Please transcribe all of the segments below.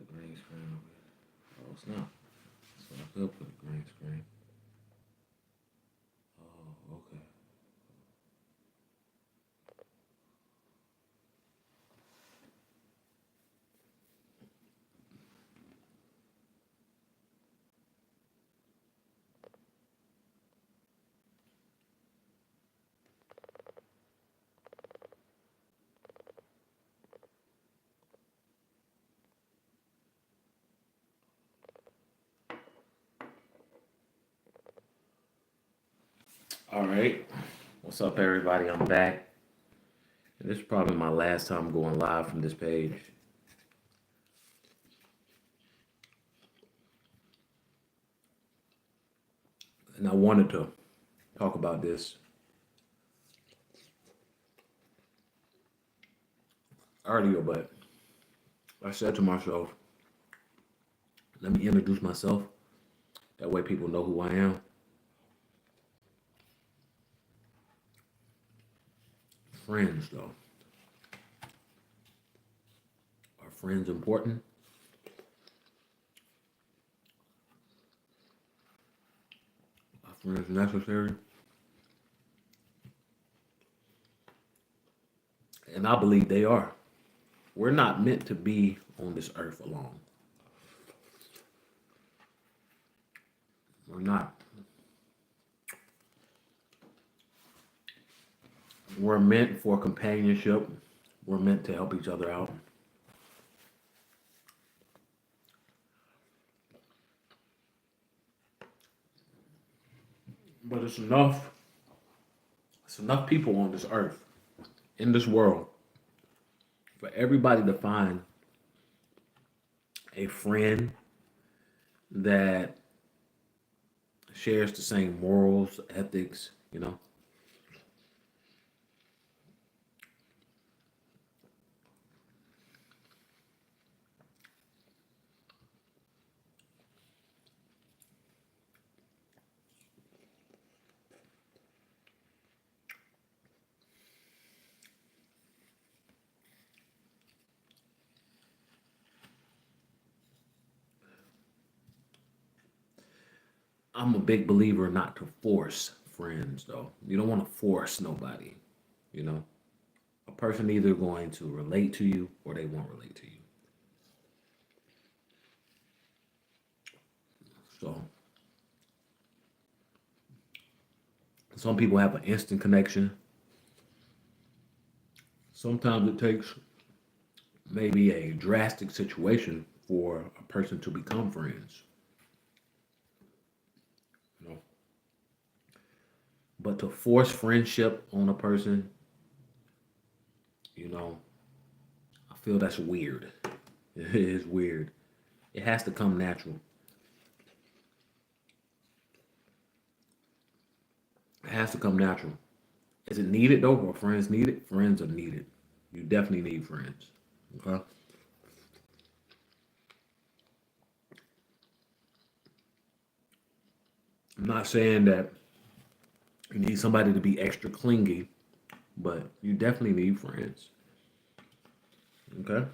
the green screen over here. Oh, snap. So I could put a green screen. Oh, okay. All right. What's up, everybody? I'm back. And this is probably my last time going live from this page. And I wanted to talk about this earlier, but I said to myself, let me introduce myself. That way people know who I am. Friends, though. Are friends important? Are friends necessary? And I believe they are. We're not meant to be on this earth alone. We're not. We're meant for companionship. We're meant to help each other out. But it's enough people on this earth, in this world, for everybody to find a friend that shares the same morals, ethics. I'm a big believer not to force friends, though. You don't want to force nobody, you know? A person either going to relate to you or they won't relate to you. So some people have an instant connection. Sometimes it takes maybe a drastic situation for a person to become friends. You know, but to force friendship on a person, you know, I feel that's weird. It is weird. It has to come natural. It has to come natural. Is it needed though? Or friends needed? Friends are needed. You definitely need friends. Okay. I'm not saying that you need somebody to be extra clingy, but you definitely need friends. Okay.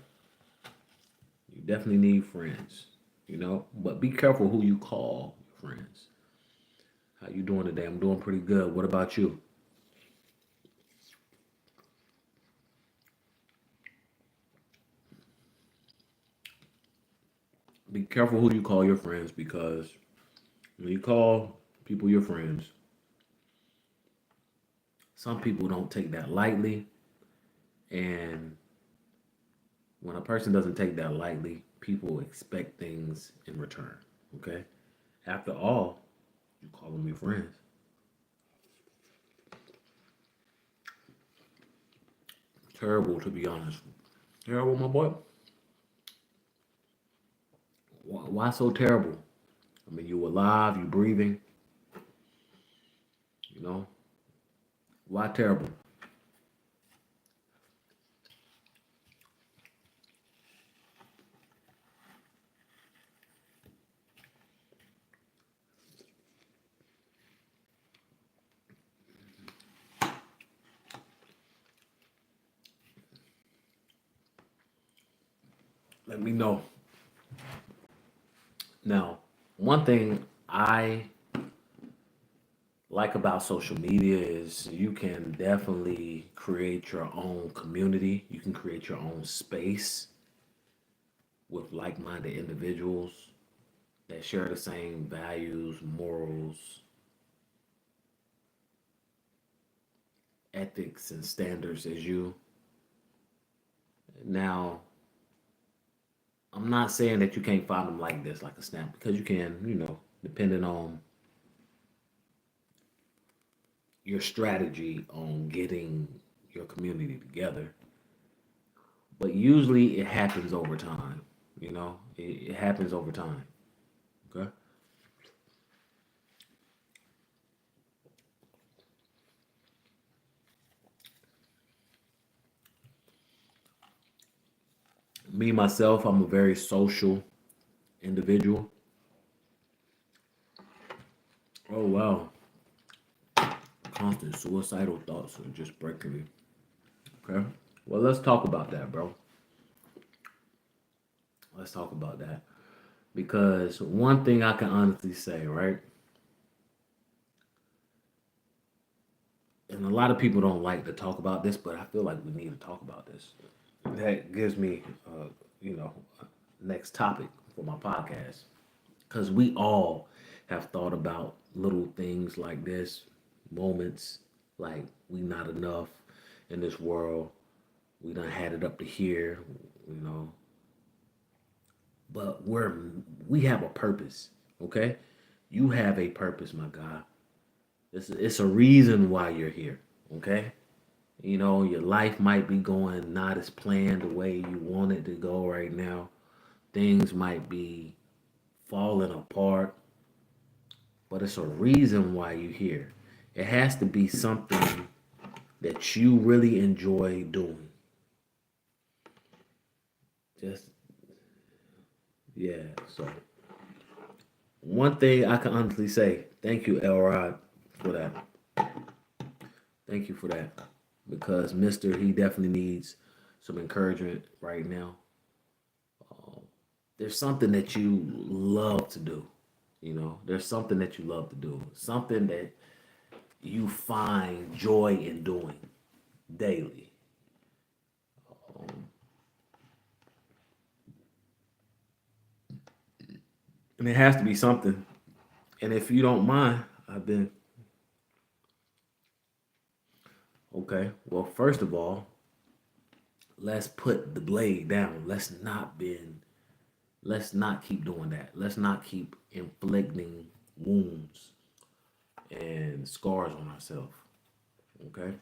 You definitely need friends. But be careful who you call friends. How you doing today? I'm doing pretty good. What about you? Be careful who you call your friends because when you call people your friends, some people don't take that lightly. And when a person doesn't take that lightly, people expect things in return. Okay? After all, you call them your friends. Terrible, to be honest. Terrible, my boy. Why so terrible? I mean, you alive, you breathing, you know? Why terrible? Let me know. Now, one thing I like about social media is you can definitely create your own community. You can create your own space with like-minded individuals that share the same values, morals, ethics, and standards as you. Now, I'm not saying that you can't find them like this, like a snap, because you can, depending on your strategy on getting your community together. But usually it happens over time, it happens over time. Okay. Me, myself, I'm a very social individual. Oh, wow. Constant suicidal thoughts are just breaking me. Okay. Well, let's talk about that, bro. Let's talk about that. Because one thing I can honestly say, right? And a lot of people don't like to talk about this, but I feel like we need to talk about this. That gives me, you know, next topic for my podcast. Because we all have thought about little things like this, moments like we not enough in this world. We done had it up to here, you know. But we have a purpose, okay? You have a purpose, my guy. It's a reason why you're here, okay? Your life might be going not as planned the way you want it to go right now. Things might be falling apart, but it's a reason why you're here. It has to be something that you really enjoy doing. Just, yeah. So, one thing I can honestly say, thank you, Elrod, for that. Thank you for that. Because Mister, he definitely needs some encouragement right now. There's something that you love to do. There's something that you love to do. Something that you find joy in doing daily. And it has to be something. And if you don't mind, I've been okay. Well, first of all, let's put the blade down. Let's not keep doing that. Let's not keep inflicting wounds and scars on ourselves. Okay?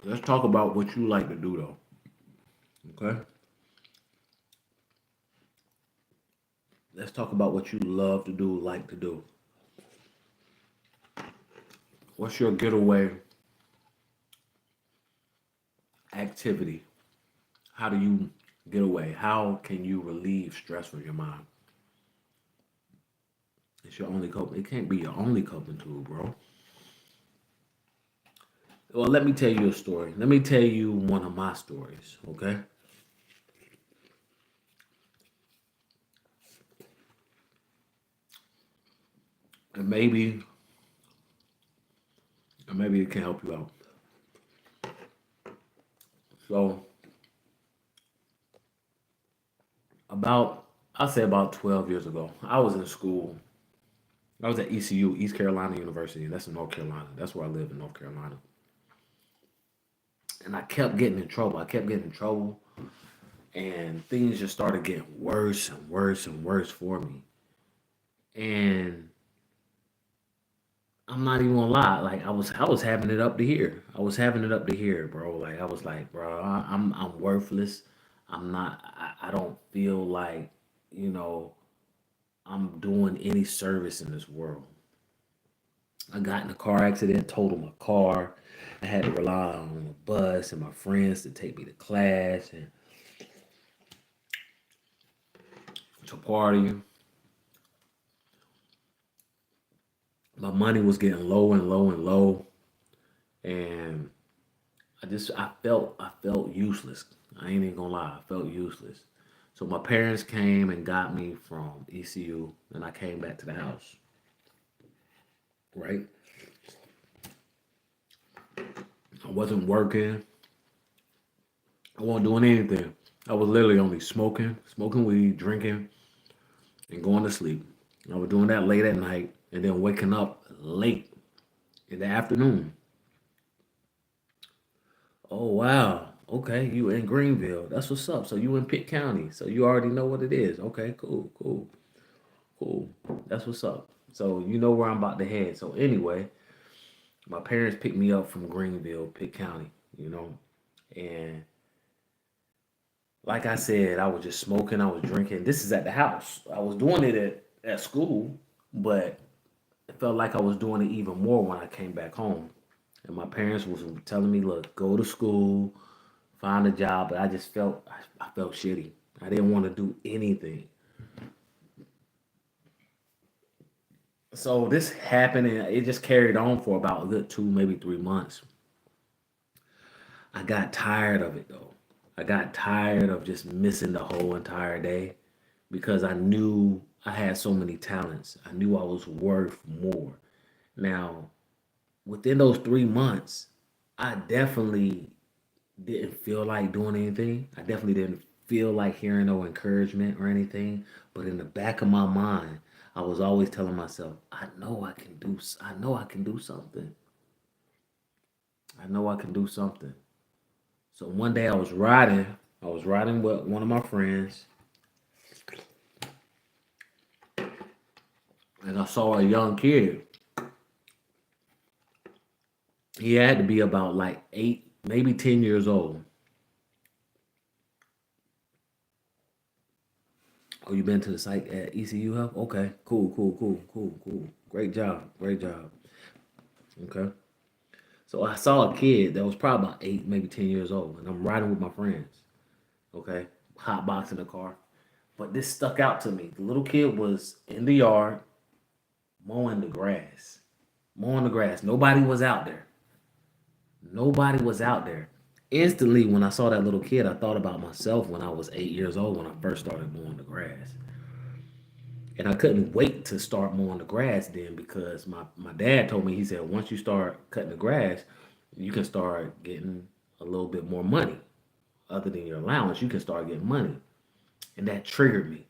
Let's talk about what you like to do though. Okay? Let's talk about what you love to do, like to do. What's your getaway activity? How do you get away? How can you relieve stress from your mind? It's your only coping. It can't be your only coping tool, bro. Well, let me tell you a story. Let me tell you one of my stories, okay? And maybe it can help you out. So, I'll say about 12 years ago, I was in school. I was at ECU, East Carolina University. That's in North Carolina. That's where I live in North Carolina. And I kept getting in trouble. I kept getting in trouble. And things just started getting worse and worse and worse for me. And I'm not even gonna lie, like I was having it up to here. I was having it up to here, bro. Like I was like, bro, I'm worthless. I'm not. I don't feel like you know I'm doing any service in this world. I got in a car accident, totaled my car. I had to rely on a bus and my friends to take me to class and to party. My money was getting low and low and low, and I felt useless. I ain't even gonna lie, I felt useless. So my parents came and got me from ECU, and I came back to the house. Right, I wasn't working. I wasn't doing anything. I was literally only smoking weed, drinking, and going to sleep. I was doing that late at night, and then waking up late in the afternoon. Oh wow. Okay, you in Greenville. That's what's up. So you in Pitt County. So you already know what it is. Okay, cool, cool, cool. That's what's up. So you know where I'm about to head. So anyway, my parents picked me up from Greenville, Pitt County, you know. And like I said, I was just smoking, I was drinking. This is at the house. I was doing it at school, but it felt like I was doing it even more when I came back home. And my parents was telling me, look, go to school, find a job, but I felt shitty. I didn't want to do anything. So this happened and it just carried on for about a good 2, maybe 3 months. I got tired of it though. I got tired of just missing the whole entire day because I knew I had so many talents. I knew I was worth more. Now, within those 3 months, I definitely didn't feel like doing anything. I definitely didn't feel like hearing no encouragement or anything. But in the back of my mind, I was always telling myself, I know I can do something. I know I can do something. So one day I was riding with one of my friends, and I saw a young kid. He had to be about like 8, maybe 10 years old. Oh, you been to the site at ECU Health? Okay, cool, cool, cool, cool, cool. Great job, great job. Okay. So I saw a kid that was probably about 8, maybe 10 years old, and I'm riding with my friends. Okay, hot box in the car. But this stuck out to me. The little kid was in the yard mowing the grass. Mowing the grass. Nobody was out there. Nobody was out there. Instantly, when I saw that little kid, I thought about myself when I was 8 years old when I first started mowing the grass. And I couldn't wait to start mowing the grass then because my dad told me, he said, once you start cutting the grass, you can start getting a little bit more money. Other than your allowance, you can start getting money. And that triggered me.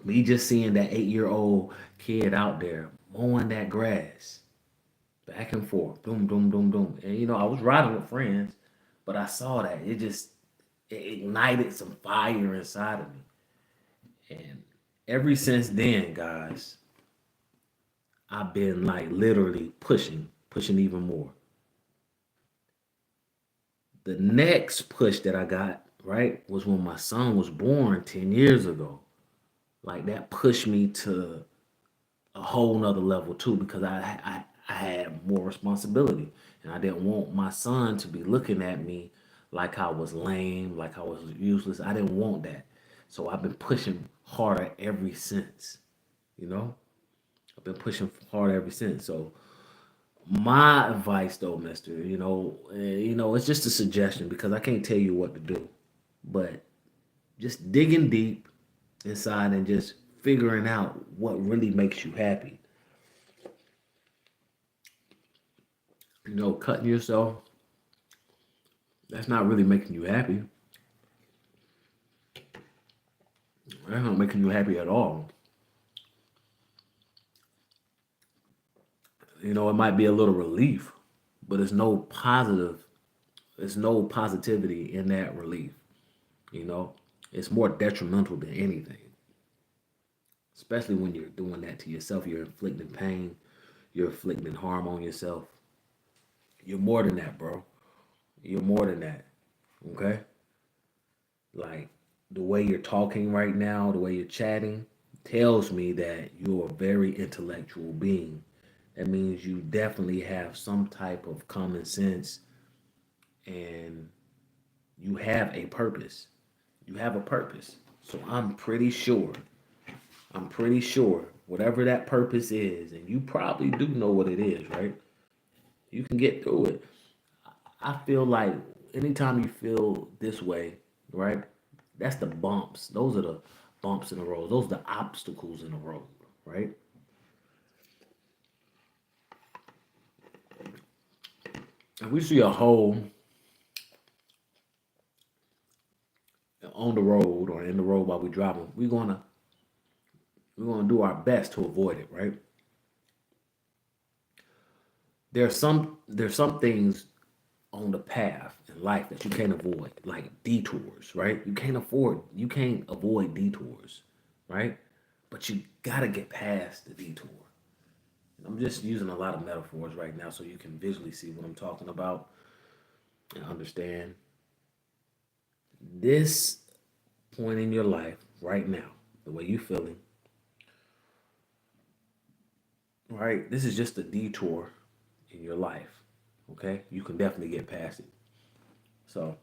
Me just seeing that 8-year-old kid out there mowing that grass back and forth, boom, boom, boom, boom. And I was riding with friends, but I saw that. It ignited some fire inside of me. And ever since then, guys, I've been like literally pushing even more. The next push that I got, right, was when my son was born 10 years ago. Like that pushed me to a whole nother level too because I had more responsibility and I didn't want my son to be looking at me like I was lame, like I was useless. I didn't want that. So I've been pushing harder ever since, you know? I've been pushing hard ever since. So my advice though, mister, it's just a suggestion because I can't tell you what to do. But just digging deep inside and just figuring out what really makes you happy. Cutting yourself, that's not really making you happy. That's not making you happy at all. It might be a little relief, but there's no positivity in that relief. You know, it's more detrimental than anything, especially when you're doing that to yourself. You're inflicting pain, you're inflicting harm on yourself. You're more than that, bro. You're more than that. Okay? Like the way you're talking right now, the way you're chatting, tells me that you're a very intellectual being. That means you definitely have some type of common sense and you have a purpose. You have a purpose. So I'm pretty sure whatever that purpose is, and you probably do know what it is, right? You can get through it. I feel like anytime you feel this way, right? That's the bumps. Those are the bumps in the road. Those are the obstacles in the road, right? If we see a hole on the road or in the road while we're driving, we're gonna do our best to avoid it, right? There's some things on the path in life that you can't avoid, like detours, right? You can't avoid detours, right? But you gotta get past the detour. I'm just using a lot of metaphors right now so you can visually see what I'm talking about and understand this point in your life right now, the way you're feeling, right? This is just a detour in your life, okay? You can definitely get past it. So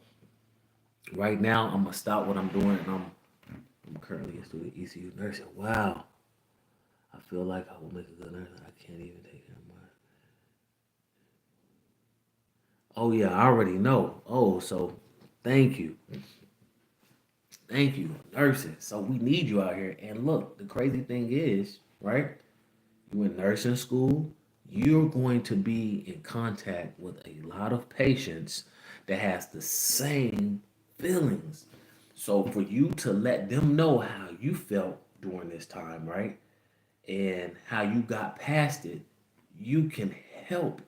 right now, I'm gonna stop what I'm doing, and I'm currently a student ECU nursing. Wow, I feel like I will make a good nurse. I can't even take care of mine. Oh yeah, I already know. Oh, so thank you, thank you, nurses. So we need you out here. And look, the crazy thing is, right? You in nursing school, you're going to be in contact with a lot of patients that has the same feelings. So for you to let them know how you felt during this time, right? And how you got past it, you can help.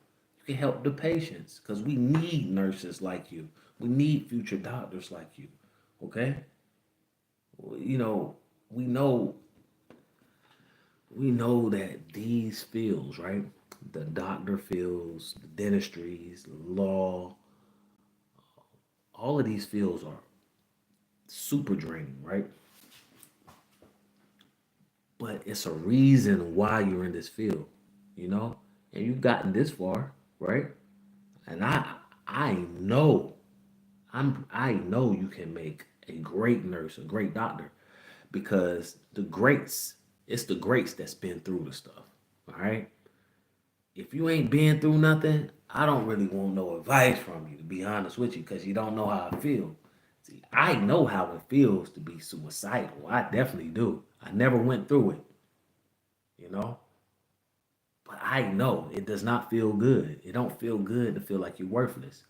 You can help the patients because we need nurses like you. We need future doctors like you. Okay? You know, we know we know that these fields, right? The doctor fields, the dentistries, law, all of these fields are super draining, right? But it's a reason why you're in this field, you know? And you've gotten this far, right? And I know I know you can make a great nurse, a great doctor, because it's the greats that's been through the stuff. All right. If you ain't been through nothing, I don't really want no advice from you, to be honest with you, because you don't know how I feel. See, I know how it feels to be suicidal. I definitely do. I never went through it, you know? But I know it does not feel good. It don't feel good to feel like you're worthless.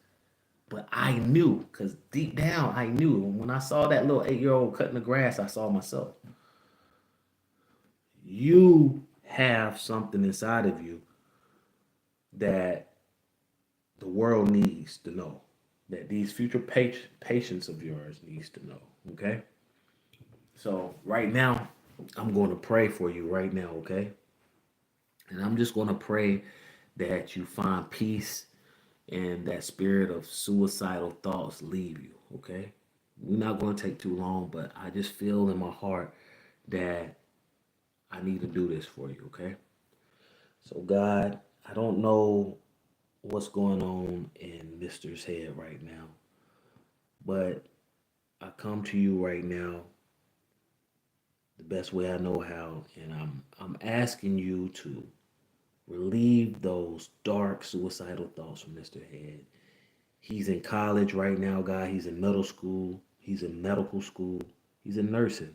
But I knew, because deep down I knew. When I saw that little 8-year old cutting the grass, I saw myself. You have something inside of you that the world needs to know, that these future patients of yours needs to know. Okay. So right now, I'm going to pray for you right now. Okay. And I'm just going to pray that you find peace and that spirit of suicidal thoughts leave you. Okay. We're not going to take too long, but I just feel in my heart that I need to do this for you. Okay. So God, I don't know what's going on in Mister's head right now, but I come to you right now the best way I know how, and I'm asking you to relieve those dark suicidal thoughts from Mr. Head. He's in college right now, guy. He's in middle school. He's in medical school. He's in nursing.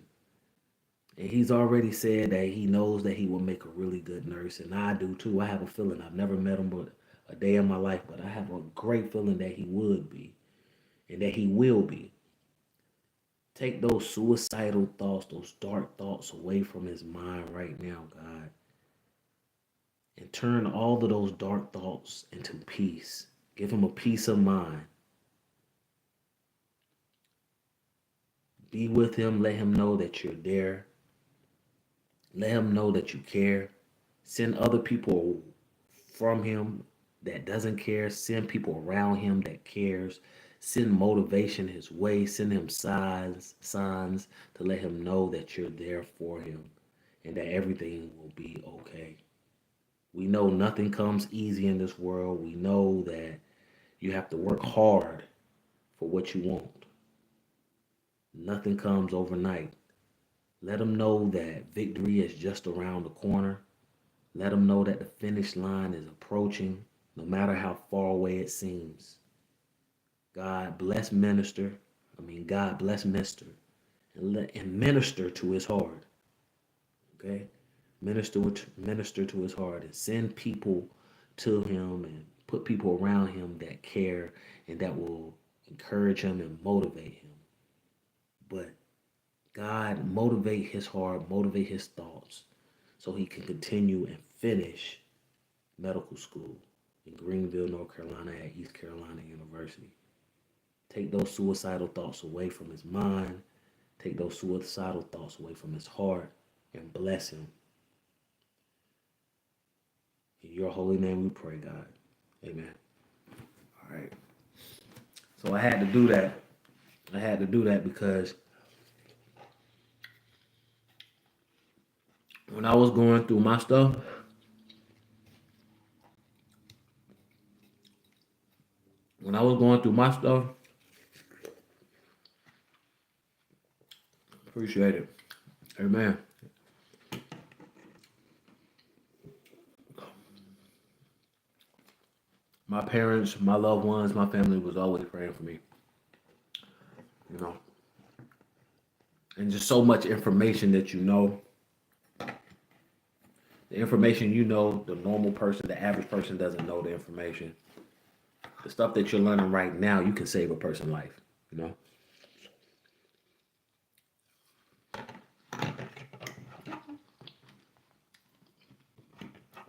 And he's already said that he knows that he will make a really good nurse, and I do too. I have a feeling. I've never met him but a day in my life, but I have a great feeling that he would be and that he will be. Take those suicidal thoughts, those dark thoughts away from his mind right now, God, and turn all of those dark thoughts into peace. Give him a peace of mind. Be with him. Let him know that you're there. Let him know that you care. Send other people from him that doesn't care. Send people around him that cares. Send motivation his way. Send him signs to let him know that you're there for him and that everything will be okay. We know nothing comes easy in this world. We know that you have to work hard for what you want. Nothing comes overnight. Let them know that victory is just around the corner. Let them know that the finish line is approaching, no matter how far away it seems. God bless minister. God bless Mister, and minister to his heart. Okay, minister to his heart, and send people to him, and put people around him that care and that will encourage him and motivate him. But God motivate his heart, motivate his thoughts, so he can continue and finish medical school in Greenville, North Carolina at East Carolina University. Take those suicidal thoughts away from his mind. Take those suicidal thoughts away from his heart and bless him. In your holy name we pray, God. Amen. All right. So I had to do that. I had to do that because when I was going through my stuff, when I was going through my stuff, appreciate it. Amen. My parents, my loved ones, my family was always praying for me. You know, and just so much information that you know. The information you know, the normal person, the average person doesn't know the information. The stuff that you're learning right now, you can save a person's life. You know.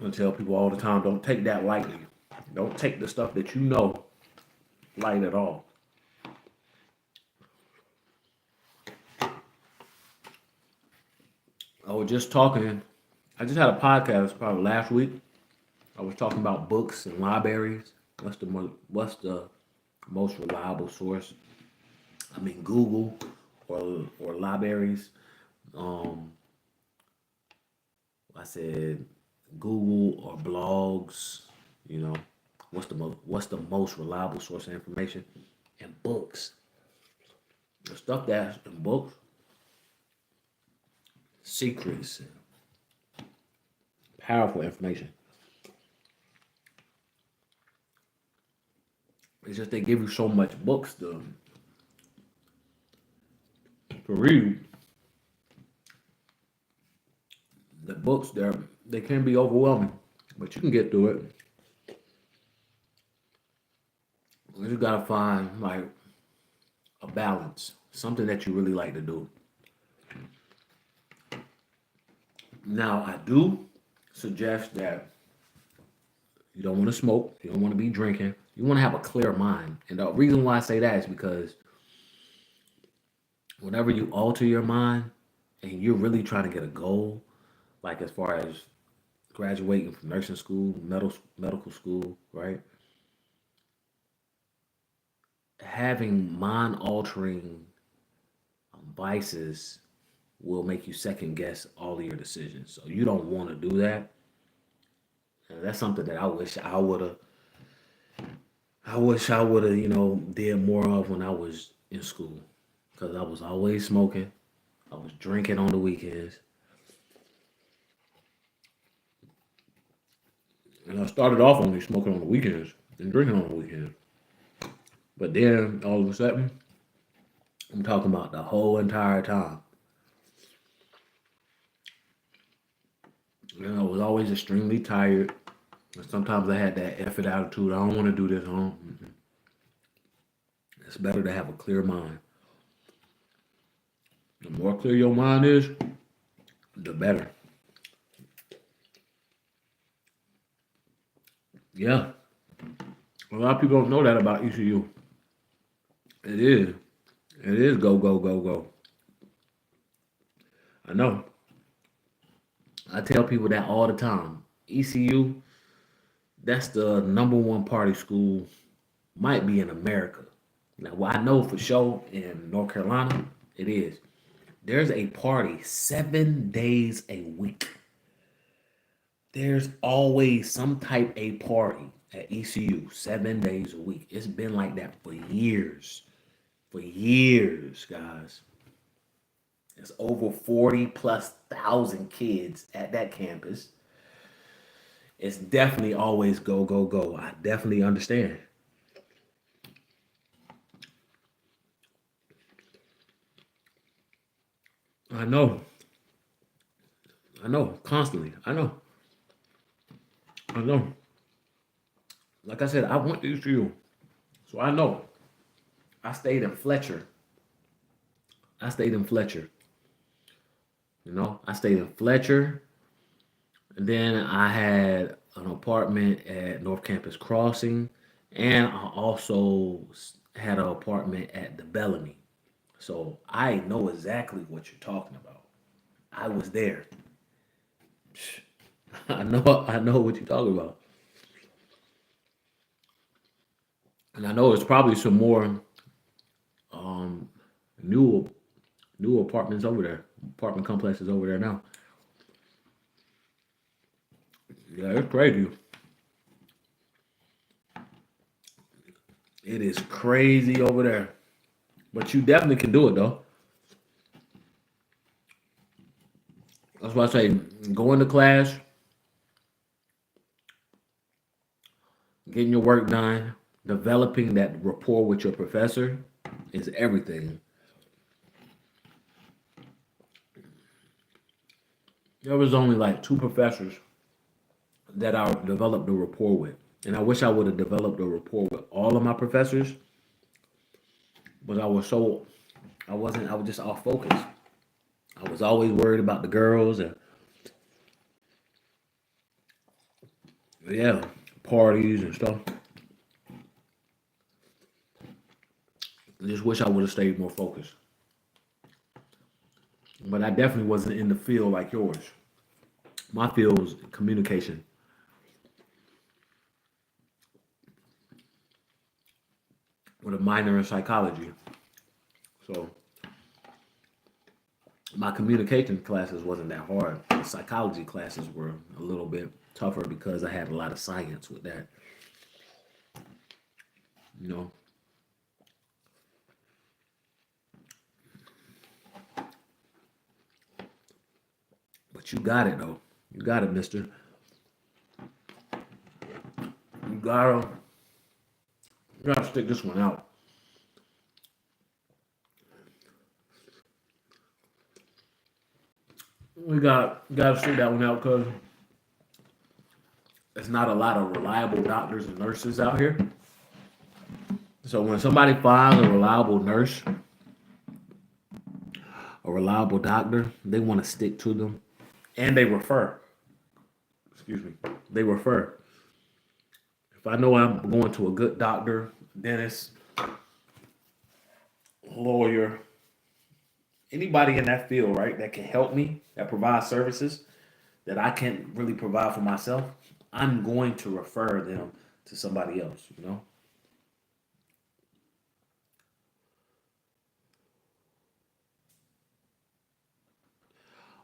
I tell people all the time, don't take that lightly. Don't take the stuff that you know light at all. I was just talking. I just had a podcast probably last week. I was talking about books and libraries. What's the most reliable source? Google or libraries. Um, I said Google or blogs. You know, what's the most reliable source of information? And books. The stuff that's in books, secrets, and powerful information. It's just they give you so much books to read. The books they can be overwhelming, but you can get through it. You just gotta find like a balance, something that you really like to do. Now I do suggest that you don't want to smoke, you don't want to be drinking, you want to have a clear mind. And the reason why I say that is because whenever you alter your mind and you're really trying to get a goal, like as far as graduating from nursing school, medical school, right? Having mind altering vices will make you second guess all of your decisions. So you don't want to do that. And that's something that I wish I would have, did more of when I was in school. Because I was always smoking. I was drinking on the weekends. And I started off only smoking on the weekends and drinking on the weekends. But then all of a sudden, I'm talking about the whole entire time. I was always extremely tired. And sometimes I had that effort attitude. I don't want to do this. It's better to have a clear mind. The more clear your mind is, the better. Yeah. A lot of people don't know that about ECU. It is. It is go, go, go, go. I know. I tell people that all the time. ECU, that's the number one party school, might be in America. Now, what I know for sure in North Carolina, it is. There's a party 7 days a week. There's always some type a party at ECU 7 days a week. It's been like that for years. For years, guys. It's over 40 plus thousand kids at that campus. It's definitely always go, go, go. I definitely understand. I know. I know. Constantly. I know. I know. Like I said, I went to ECU. So I know. I stayed in Fletcher. I stayed in Fletcher. I stayed in Fletcher. And then I had an apartment at North Campus Crossing. And I also had an apartment at the Bellamy. So I know exactly what you're talking about. I was there. I know what you're talking about. And I know it's probably some more um new new apartments over there, apartment complexes over there now. Yeah, it's crazy. It is crazy over there. But you definitely can do it though. That's why I say going to class, getting your work done, developing that rapport with your professor is everything. There was only like two professors that I developed a rapport with. And I wish I would have developed a rapport with all of my professors, but I was just off focus. I was always worried about the girls and yeah, parties and stuff. I just wish I would have stayed more focused. But I definitely wasn't in the field like yours. My field was communication with a minor in psychology. So my communication classes wasn't that hard. The psychology classes were a little bit tougher because I had a lot of science with that. You know, but you got it though. You got it, Mister. You gotta stick this one out. We gotta stick that one out because there's not a lot of reliable doctors and nurses out here. So when somebody finds a reliable nurse, a reliable doctor, they want to stick to them, and they refer. Excuse me. They refer. If I know I'm going to a good doctor, dentist, lawyer, anybody in that field, right, that can help me, that provides services that I can't really provide for myself, I'm going to refer them to somebody else.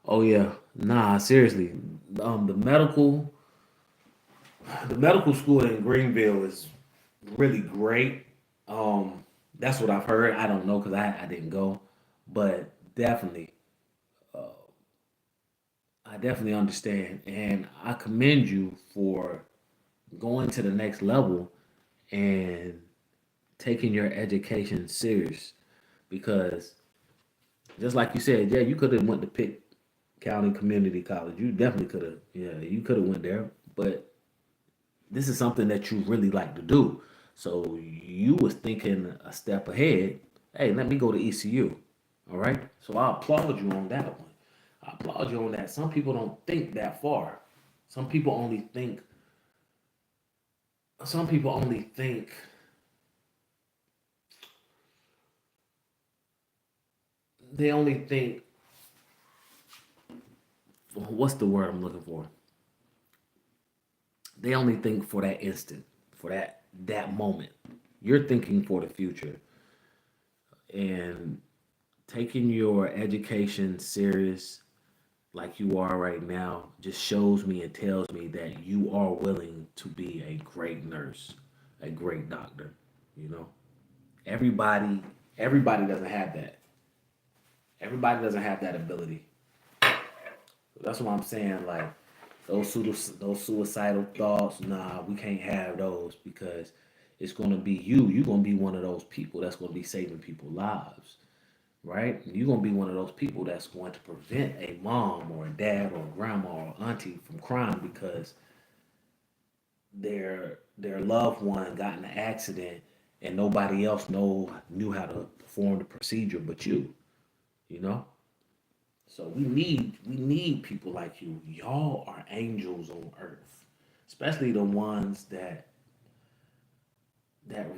Oh yeah. Nah, seriously. Um the medical the medical school in Greenville is really great. That's what I've heard. I don't know because I didn't go. But definitely I definitely understand, and I commend you for going to the next level and taking your education serious. Because just like you said, yeah, you could have went to Pitt County Community College. You definitely could have. Yeah, you could have went there. But this is something that you really like to do. So you was thinking a step ahead. Hey, let me go to ECU. All right. So I applaud you on that one. I applaud you on that. Some people don't think that far. Some people only think. Some people only think. They only think. What's the word I'm looking for? They only think for that instant, for that moment. You're thinking for the future, and taking your education serious like you are right now just shows me and tells me that you are willing to be a great nurse, a great doctor. You know, everybody, everybody doesn't have that. Everybody doesn't have that ability. That's what I'm saying. Like those suicidal thoughts, nah, we can't have those because it's gonna be you. You're gonna be one of those people that's gonna be saving people's lives, right? You're gonna be one of those people that's going to prevent a mom or a dad or a grandma or auntie from crying because their loved one got in an accident and nobody else knew how to perform the procedure but you. You know. So we need people like you. Y'all are angels on earth, especially the ones that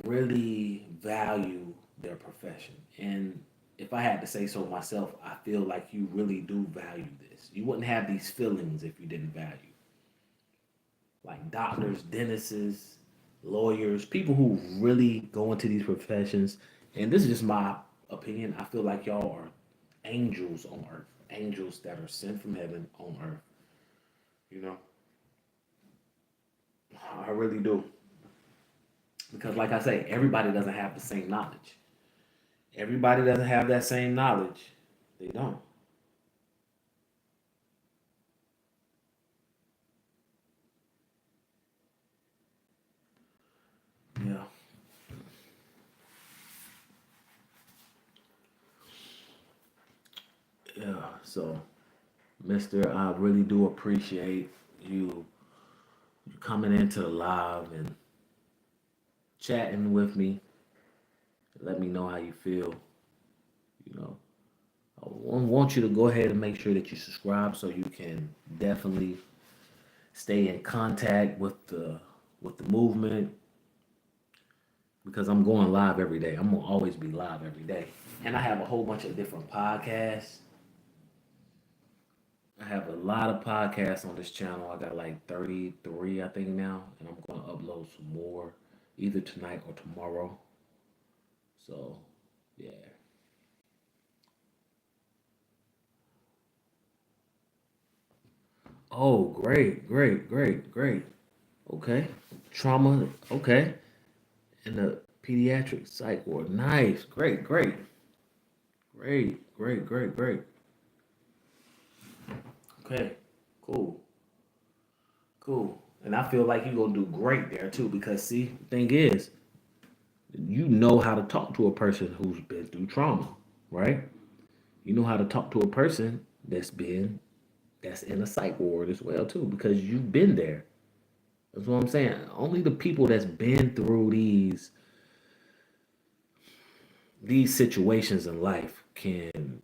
really value their profession. And if I had to say so myself, I feel like you really do value this. You wouldn't have these feelings if you didn't value. Like doctors, dentists, lawyers, people who really go into these professions. And this is just my opinion. I feel like y'all are angels on earth, angels that are sent from heaven on earth. You know, I really do. Because, like I say, everybody doesn't have the same knowledge. Everybody doesn't have that same knowledge. They don't. Yeah. Yeah. So, Mister, I really do appreciate you coming into the live and chatting with me. Let me know how you feel. You know, I want you to go ahead and make sure that you subscribe so you can definitely stay in contact with the movement because I'm going live every day. I'm gonna always be live every day, and I have a whole bunch of different podcasts. I have a lot of podcasts on this channel. I got like 33, I think now, and I'm gonna upload some more either tonight or tomorrow. So, yeah. Oh, great, great, great, great. Okay. Trauma. Okay. And the pediatric psych ward. Nice. Great, great, great, great, great, great. Okay. Cool. Cool. And I feel like you're gonna do great there too, because see, the thing is, you know how to talk to a person who's been through trauma, right? You know how to talk to a person that's in a psych ward as well too, because you've been there. That's what I'm saying. Only the people that's been through these situations in life can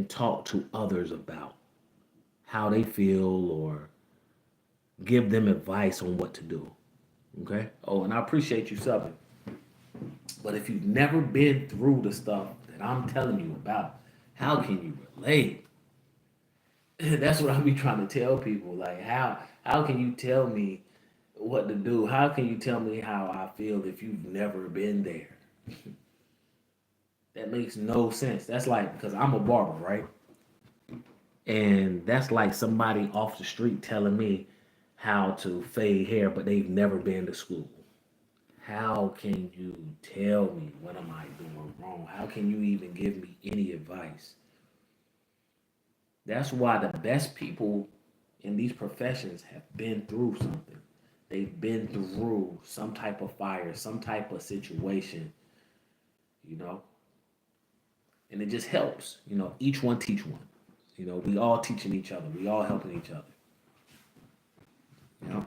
talk to others about how they feel or give them advice on what to do. Okay. Oh, and I appreciate you subbing. But if you've never been through the stuff that I'm telling you about, how can you relate? That's what I be trying to tell people. Like how can you tell me what to do? How can you tell me how I feel if you've never been there? That makes no sense. That's like because I'm a barber, right? And that's like somebody off the street telling me how to fade hair, but they've never been to school. How can you tell me what am I doing wrong? How can you even give me any advice? That's why the best people in these professions have been through something. They've been through some type of fire, some type of situation, you know, and it just helps. You know, each one teach one. You know, we all teaching each other. We all helping each other. You know.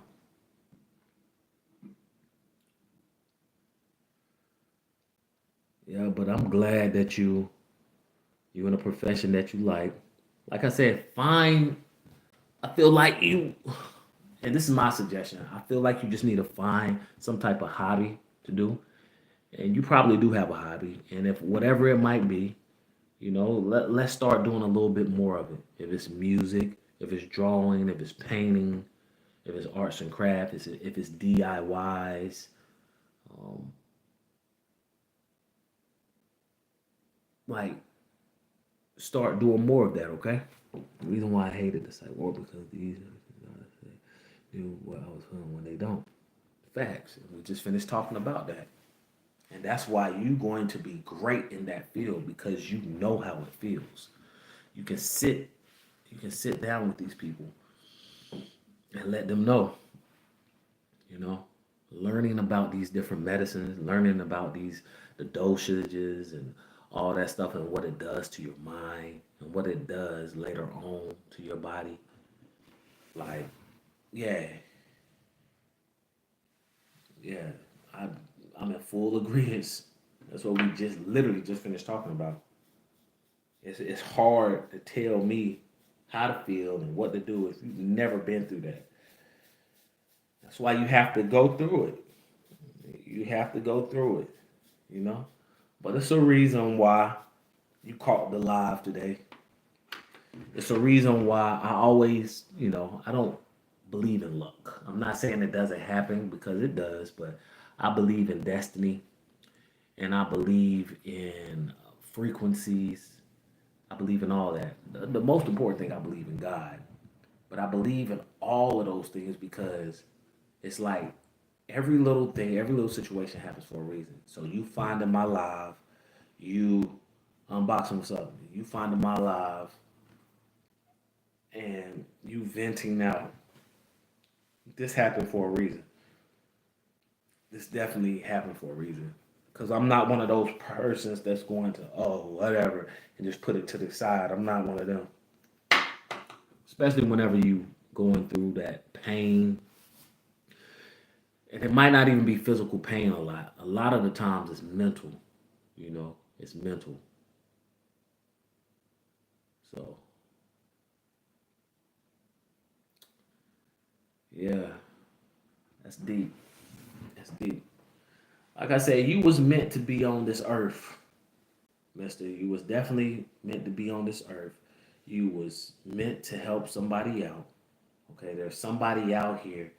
Yeah, but I'm glad that you're in a profession that you like. Like I said, find. I feel like you, and this is my suggestion. I feel like you just need to find some type of hobby to do, and you probably do have a hobby. And if whatever it might be, you know, let's start doing a little bit more of it. If it's music, if it's drawing, if it's painting, if it's arts and crafts, if it's DIYs, um, like start doing more of that. Okay. The reason why I hated the site war because these do what I was feeling when they don't. Facts. We just finished talking about that. And that's why you're going to be great in that field because you know how it feels. You can sit you can sit down with these people and let them know, you know, learning about these different medicines, learning about the dosages and all that stuff and what it does to your mind and what it does later on to your body. Like, yeah, yeah, I I'm in full agreement. That's what we just literally just finished talking about. It's hard to tell me how to feel and what to do if you've never been through that. That's why you have to go through it. You have to go through it, you know? But it's a reason why you caught the live today. It's a reason why I always, I don't believe in luck. I'm not saying it doesn't happen because it does, but I believe in destiny and I believe in frequencies. I believe in all that. The most important thing, I believe in God. But I believe in all of those things because it's like every little thing, every little situation happens for a reason. So you find in my live, you unboxing something, you find in my live, and you venting out. This happened for a reason. This definitely happened for a reason. Because I'm not one of those persons that's going to, oh, whatever, and just put it to the side. I'm not one of them. Especially whenever you going through that pain. And it might not even be physical pain a lot. A lot of the times it's mental, it's mental. So, yeah, that's deep. That's deep. Like I said, you was meant to be on this earth, mister. You was definitely meant to be on this earth. You was meant to help somebody out. Okay, there's somebody out here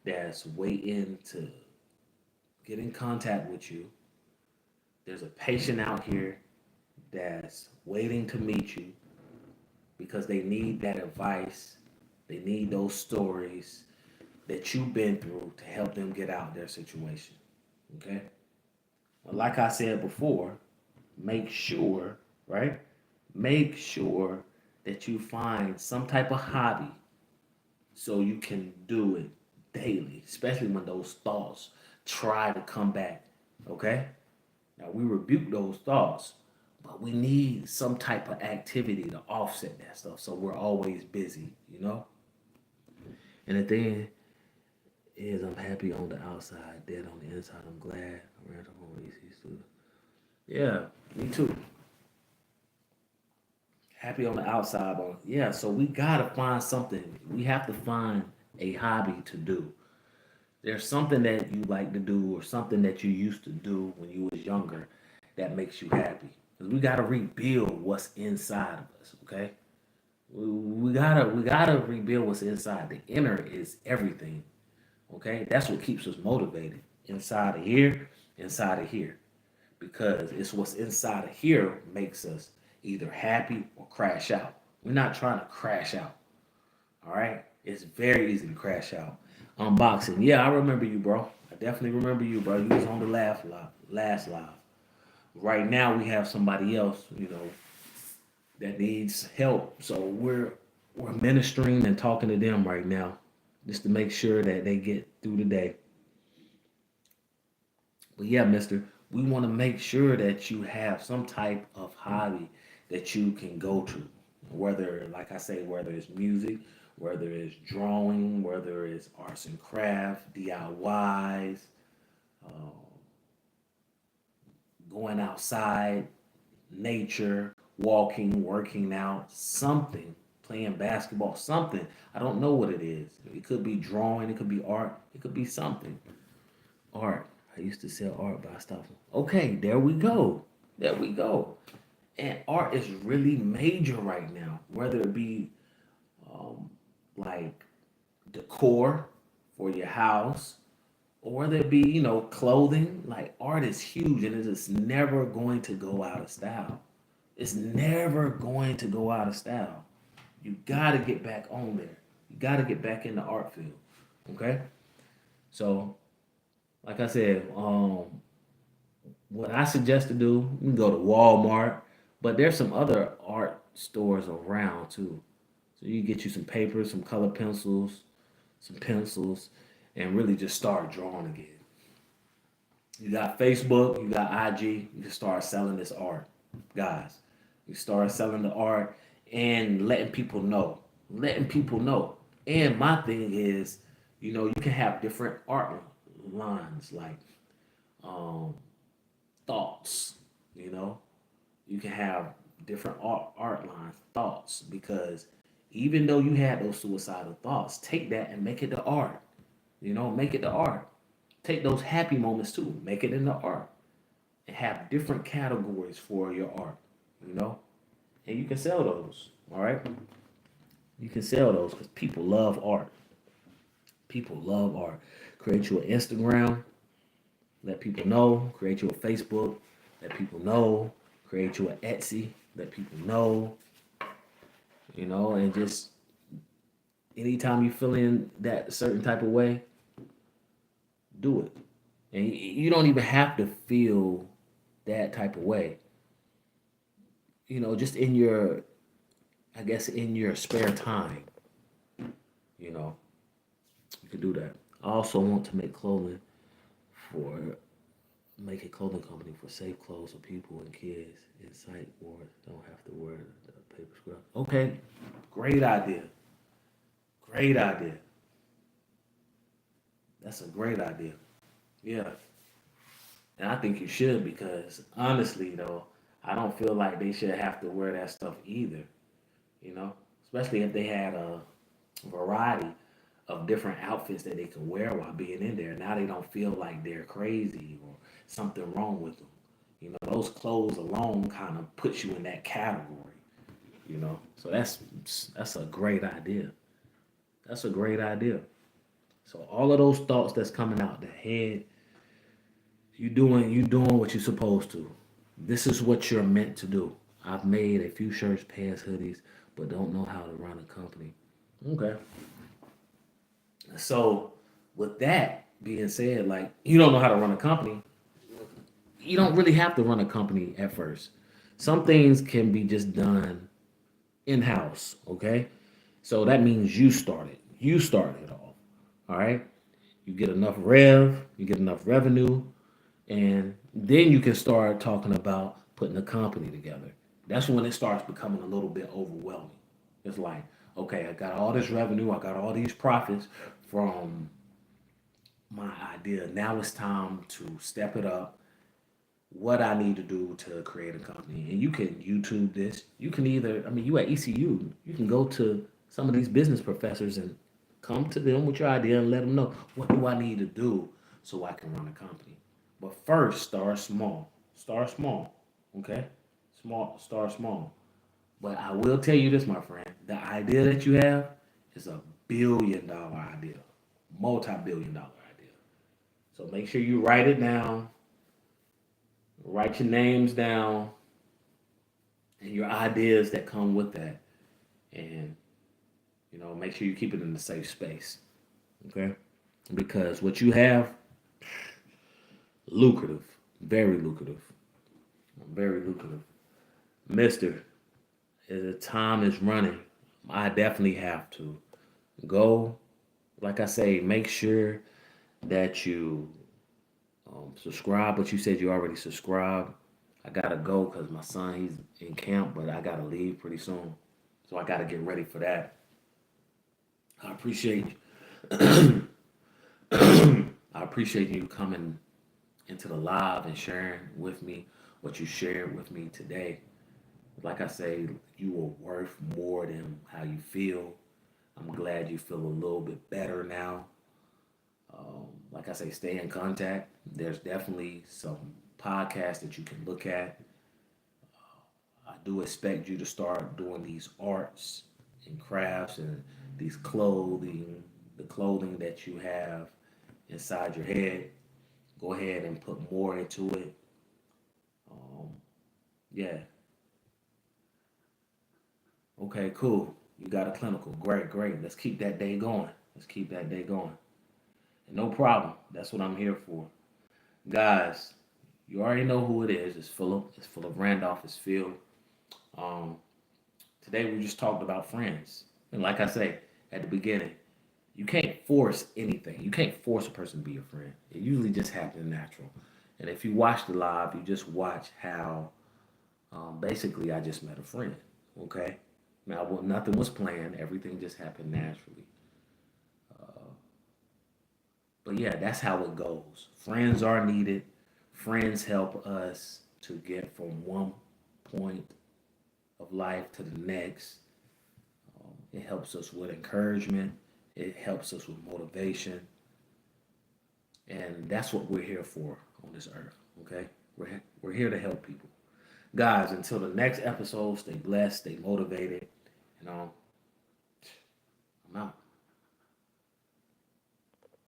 that's waiting to get in contact with you. There's a patient out here that's waiting to meet you because they need that advice. They need those stories that you've been through to help them get out their situation. Okay? Well, like I said before, make sure, right? Make sure that you find some type of hobby so you can do it daily, especially when those thoughts try to come back. Okay? Now we rebuke those thoughts, but we need some type of activity to offset that stuff so we're always busy, you know? And the thing is, I'm happy on the outside, dead on the inside. I'm glad I ran up on EC Studio. Yeah, me too. Happy on the outside, but yeah, so we gotta find something. We have to find a hobby to do. There's something that you like to do or something that you used to do when you was younger that makes you happy. Because we gotta rebuild what's inside of us, okay? We gotta rebuild what's inside. The inner is everything. Okay? That's what keeps us motivated. Inside of here. Because it's what's inside of here makes us either happy or crash out. We're not trying to crash out. All right? It's very easy to crash out. Unboxing. Yeah, I remember you, bro. I definitely remember you, bro. You was on the last live. Right now we have somebody else, that needs help. So we're ministering and talking to them right now just to make sure that they get through the day. But yeah, mister, we want to make sure that you have some type of hobby that you can go to. Whether, like I say, whether it's music, whether it's drawing, whether it's arts and craft, DIYs, uh, going outside, nature, walking, working out, something, playing basketball, something. I don't know what it is. It could be drawing, it could be art, it could be something. Art. I used to sell art, but I stopped. Okay, there we go. There we go. And art is really major right now, whether it be um, like decor for your house, or whether it be, clothing. Like art is huge and it is never going to go out of style. It's never going to go out of style. You got to get back on there. You got to get back in the art field. Okay? So, like I said, what I suggest to do, you can go to Walmart, but there's some other art stores around too. So you get you some paper, some color pencils, some pencils, and really just start drawing again. You got Facebook, you got IG, you can start selling this art, guys. You start selling the art and letting people know. Letting people know. And my thing is, you can have different art lines like um, thoughts, you know. You can have different art lines, thoughts, because even though you had those suicidal thoughts, take that and make it the art. Make it the art. Take those happy moments too, make it into art, and have different categories for your art. You know, and you can sell those. All right, you can sell those because people love art. People love art. Create you an Instagram, let people know. Create you a Facebook, let people know. Create you an Etsy, let people know. And just anytime you feel in that certain type of way, do it. And you don't even have to feel that type of way. Just in your, I guess, in your spare time, you know, you can do that. I also want to for make a clothing company for safe clothes for people and kids in sight wards don't have to wear the paper scrub. Okay, great idea. Great idea. That's a great idea. Yeah. And I think you should because honestly, though, I don't feel like they should have to wear that stuff either. You know, especially if they had a variety of different outfits that they can wear while being in there. Now they don't feel like they're crazy or something wrong with them. Those clothes alone kind of puts you in that category. So that's a great idea. That's a great idea. So all of those thoughts that's coming out the head, you doing what you're supposed to. This is what you're meant to do. I've made a few shirts, pants, hoodies, but don't know how to run a company. Okay. So with that being said, like you don't know how to run a company, you don't really have to run a company at first. Some things can be just done in house. Okay. So that means you started. You started it all. All right. You get enough you get enough revenue, and then you can start talking about putting a company together. That's when it starts becoming a little bit overwhelming. It's like, okay, I got all this revenue, I got all these profits from my idea. Now it's time to step it up. What I need to do to create a company. And you can YouTube this. You can either, I mean, you at ECU, you can go to some of these business professors and come to them with your idea and let them know what do I need to do so I can run a company. But first, start small. Start small. Okay? Start small. But I will tell you this, my friend. The idea that you have is a $1 billion idea. Multi-billion-dollar idea. So make sure you write it down. Write your names down and your ideas that come with that. And, make sure you keep it in a safe space. Okay? Because what you have, lucrative. Very lucrative. Very lucrative. Mister, as the time is running, I definitely have to go. Like I say, make sure that you subscribe, but you said you already subscribed. I gotta go because my son he's in camp, but I gotta leave pretty soon, so I gotta get ready for that. I appreciate I appreciate you coming into the live and sharing with me what you shared with me today. Like I say, you are worth more than how you feel. I'm glad you feel a little bit better now. Like I say, stay in contact. There's definitely some podcasts that you can look at. I do expect you to start doing these arts and crafts and the clothing that you have inside your head. Go ahead and put more into it. Um, yeah. Okay, cool. You got a clinical. Great, great. Let's keep that day going. Let's keep that day going. And no problem. That's what I'm here for. Guys, You already know who it is. It's full of Randolph. It's Phil. Um, Today we just talked about friends, and like I say at the beginning, you can't force anything. You can't force a person to be your friend. It usually just happens natural. And if you watch the live, you just watch how basically I just met a friend. Okay, now nothing was planned. Everything just happened naturally. But yeah, that's how it goes. Friends are needed. Friends help us to get from one point of life to the next. It helps us with encouragement. It helps us with motivation. And that's what we're here for on this earth. Okay? We're here to help people. Guys, until the next episode, stay blessed, stay motivated. And I'm out.